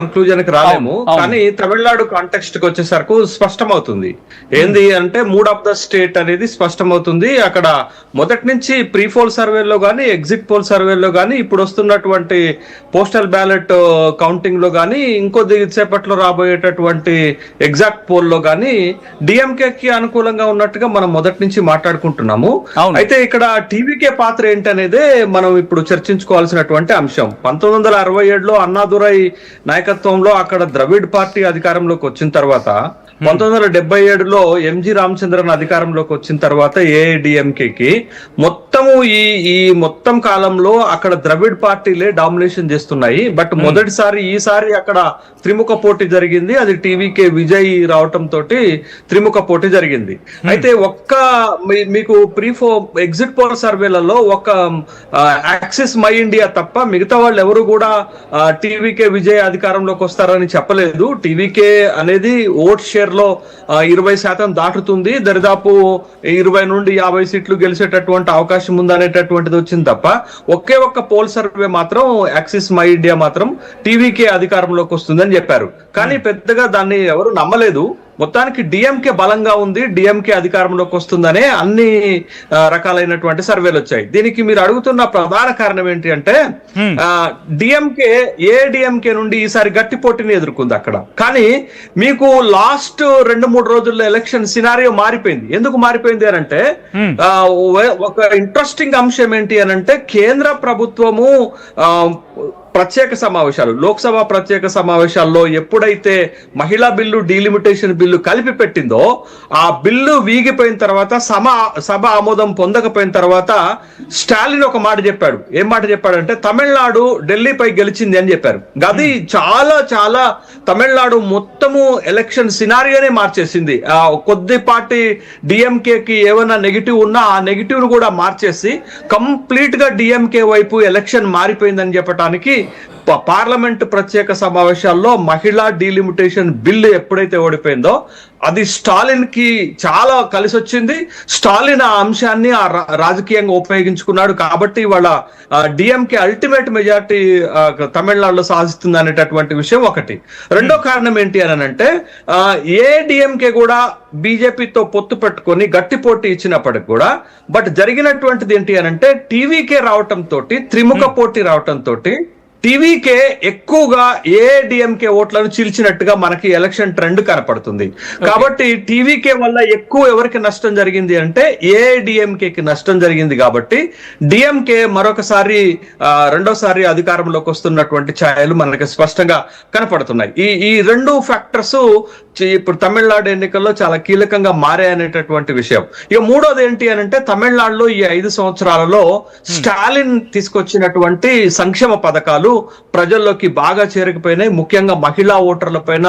Conclusion కి రాలేము. కానీ Tamil Nadu context కి వచ్చేసరికి స్పష్టమవుతుంది. ఏంది అంటే మూడ్ ఆఫ్ ద స్టేట్ అనేది స్పష్టమవుతుంది. అక్కడ మొదటి నుంచి ప్రీ పోల్ సర్వేలో గానీ, ఎగ్జిట్ పోల్ సర్వేలో గానీ, ఇప్పుడు వస్తున్నటువంటి పోస్టల్ బ్యాలెట్ కౌంటింగ్ లో గానీ, ఇంకో సేపట్లో రాబోయేటటువంటి ఎగ్జాక్ట్ పోల్ లో గానీ డిఎంకే కి అనుకూలంగా ఉన్నట్టుగా మనం మొదటి నుంచి మాట్లాడుకుంటున్నాము. అయితే ఇక్కడ టీవీకే పాత్ర ఏంటనేదే మనం ఇప్పుడు చర్చించుకోవాల్సినటువంటి అంశం. 1967లో అన్నాదురై నాయకత్వంలో అక్కడ ద్రవిడ్ పార్టీ అధికారంలోకి వచ్చిన తర్వాత 1977లో ఎంజి రామచంద్రన్ అధికారంలోకి వచ్చిన తర్వాత ఏఐడిఎంకేకి మొత్తము ఈ మొత్తం కాలంలో అక్కడ ద్రవిడ్ పార్టీలే డామినేషన్ చేస్తున్నాయి. బట్ ఈసారి అక్కడ త్రిముఖ పోటీ జరిగింది. అది టీవీకే విజయ్ రావటం తోటి త్రిముఖ పోటీ జరిగింది. అయితే మీకు ఎగ్జిట్ పోల్ సర్వేలలో ఒక యాక్సిస్ మై ఇండియా తప్ప మిగతా వాళ్ళు ఎవరు కూడా టీవీకే విజయ్ అధికారంలోకి వస్తారని చెప్పలేదు. టీవీకే అనేది ఓట్ షేర్ లో 20% దాటుతుంది. దరిదాపు 20 నుండి 50 సీట్లు గెలిచేటటువంటి అవకాశం ఉందనేటటువంటిది వచ్చింది తప్ప ఒకే ఒక్క పోల్ సర్వే మాత్రం యాక్సిస్ మై ఇండియా మాత్రం టీవీకే అధికారంలోకి వస్తుందని చెప్పారు. కానీ పెద్దగా దాన్ని ఎవరు నమ్మలేదు. మొత్తానికి డిఎంకే బలంగా ఉంది, డిఎంకే అధికారంలోకి వస్తుందనే అన్ని రకాలైనటువంటి సర్వేలు వచ్చాయి. దీనికి మీరు అడుగుతున్న ప్రధాన కారణం ఏంటి అంటే ఏడిఎంకే నుండి ఈసారి గట్టి పోటీని ఎదుర్కొంది అక్కడ. కానీ మీకు లాస్ట్ 2-3 రోజుల్లో ఎలక్షన్ సినారియో మారిపోయింది. ఎందుకు మారిపోయింది అని అంటే ఒక ఇంట్రెస్టింగ్ అంశం ఏంటి అని అంటే కేంద్ర ప్రభుత్వము ప్రత్యేక సమావేశాలు, లోక్సభ ప్రత్యేక సమావేశాల్లో ఎప్పుడైతే మహిళా బిల్లు, డీలిమిటేషన్ బిల్లు కలిపి పెట్టిందో ఆ బిల్లు వీగిపోయిన తర్వాత సభ ఆమోదం పొందకపోయిన తర్వాత స్టాలిన్ ఒక మాట చెప్పాడు. ఏం మాట చెప్పాడంటే తమిళనాడు ఢిల్లీపై గెలిచింది అని చెప్పారు. అది చాలా తమిళనాడు మొత్తము ఎలక్షన్ సినారియోనే మార్చేసింది. కొద్దిపాటి డిఎంకేకి ఏమైనా నెగిటివ్ ఉన్నా ఆ నెగిటివ్ ను కూడా మార్చేసి కంప్లీట్ గా డిఎంకే వైపు ఎలక్షన్ మారిపోయిందని చెప్పడానికి పార్లమెంట్ ప్రత్యేక సమావేశాల్లో మహిళా డీలిమిటేషన్ బిల్లు ఎప్పుడైతే ఓడిపోయిందో అది స్టాలిన్ కి చాలా కలిసి వచ్చింది. స్టాలిన్ ఆ అంశాన్ని రాజకీయంగా ఉపయోగించుకున్నాడు. కాబట్టి వాళ్ళ డిఎంకే అల్టిమేట్ మెజారిటీ తమిళనాడులో సాధిస్తుంది అనేటటువంటి విషయం ఒకటి. రెండో కారణం ఏంటి అని అంటే ఏడిఎంకే కూడా బీజేపీతో పొత్తు పెట్టుకొని గట్టి పోటీ ఇచ్చినప్పటికి కూడా బట్ జరిగినటువంటిది ఏంటి అని అంటే టీవీకే రావటం తోటి, త్రిముఖ పోటీ రావటం తోటి టీవీకే ఎక్కువగా ఏఐడిఎంకే ఓట్లను చీల్చినట్టుగా మనకి ఎలక్షన్ ట్రెండ్ కనపడుతుంది. కాబట్టి టీవీకే వల్ల ఎక్కువ ఎవరికి నష్టం జరిగింది అంటే ఏఐడిఎంకేకి నష్టం జరిగింది. కాబట్టి డిఎంకే రెండోసారి అధికారంలోకి వస్తున్నటువంటి ఛాయలు మనకి స్పష్టంగా కనపడుతున్నాయి. ఈ రెండు ఫ్యాక్టర్స్ ఇప్పుడు తమిళనాడు ఎన్నికల్లో చాలా కీలకంగా మారాయనేటటువంటి విషయం. ఇక మూడోది ఏంటి అని అంటే తమిళనాడులో ఈ 5 సంవత్సరాలలో స్టాలిన్ తీసుకొచ్చినటువంటి సంక్షేమ పథకాలు ప్రజల్లోకి బాగా చేరకపోయినాయి. ముఖ్యంగా మహిళా ఓటర్ల పైన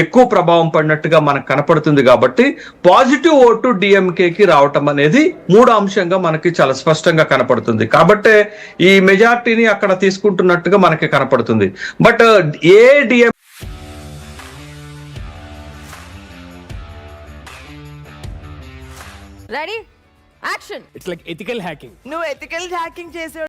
ఎక్కువ ప్రభావం పడినట్టుగా మనకు కనపడుతుంది. కాబట్టి పాజిటివ్ ఓటు డిఎంకేకి రావటం అనేది మూడో అంశంగా మనకి చాలా స్పష్టంగా కనపడుతుంది. కాబట్టి ఈ మెజార్టీని అక్కడ తీసుకుంటున్నట్టుగా మనకి కనపడుతుంది. But ATM ready action. It's like ethical hacking. నువ్వు ఎథికల్ హ్యాకింగ్ చేసే